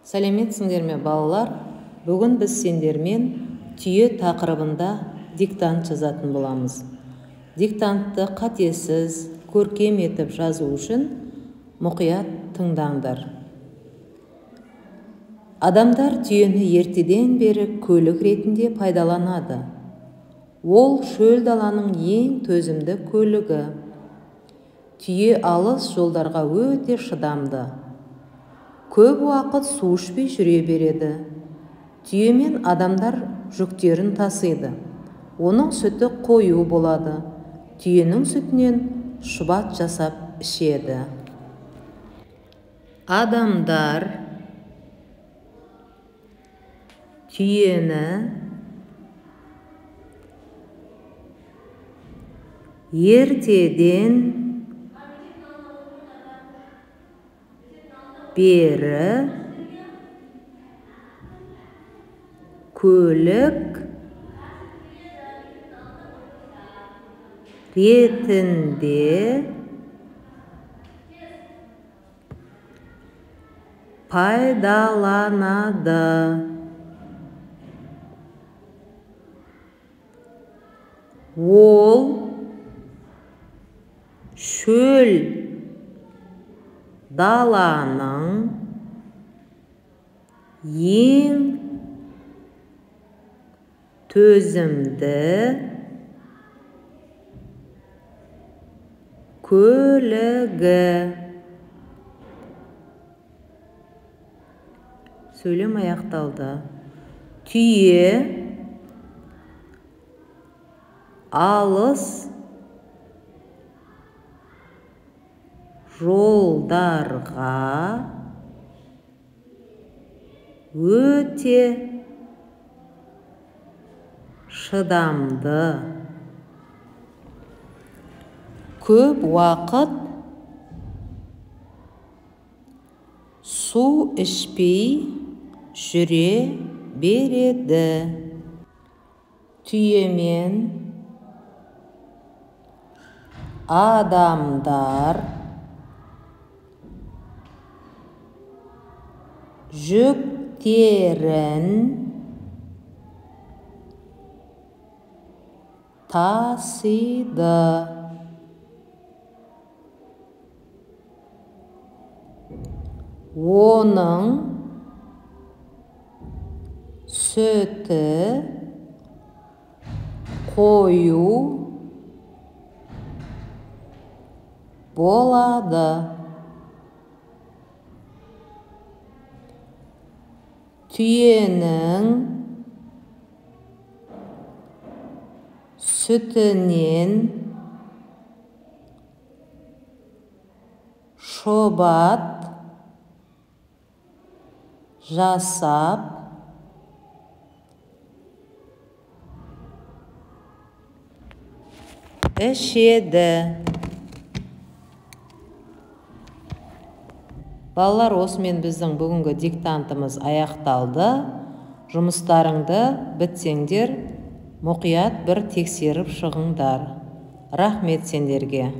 Сәлеметсіңдер ме балалар? Бүгін біз сендермен түйе тақырыбында диктант жазатын боламыз. Диктантты қатесіз, көркем етіп жазу үшін мұқият тыңдаңдар. Адамдар түйені ертеден бері көлік ретінде пайдаланады. Ол шөл даланың ең төзімді көлігі. Түйе алыс жолдарға өте шыдамды. Көп уақыт су ішпей жүре береді. Түйемен адамдар жүктерін тасиды. Оның сүті қою болады. Түйенің сүтінен шұбат жасап ішеді. Адамдар түйені ертеден бері көлік ретінде пайдаланады. Ол шөл даланың ең төзімді көлігі. Сөйлем аяқталды. Түйе алыс жолдарға өте шыдамды. Көп уақыт су ішпей жүре береді. Түйемен адамдар жүктерін тасиды. Оның сүті қою болады. Түйенің сүтінен шұбат жасап ішеді. Балалар, осымен біздің бүгінгі диктантымыз аяқталды. Жұмыстарыңды бітсеңдер, мұқият бір тексеріп шығыңдар. Рахмет сендерге.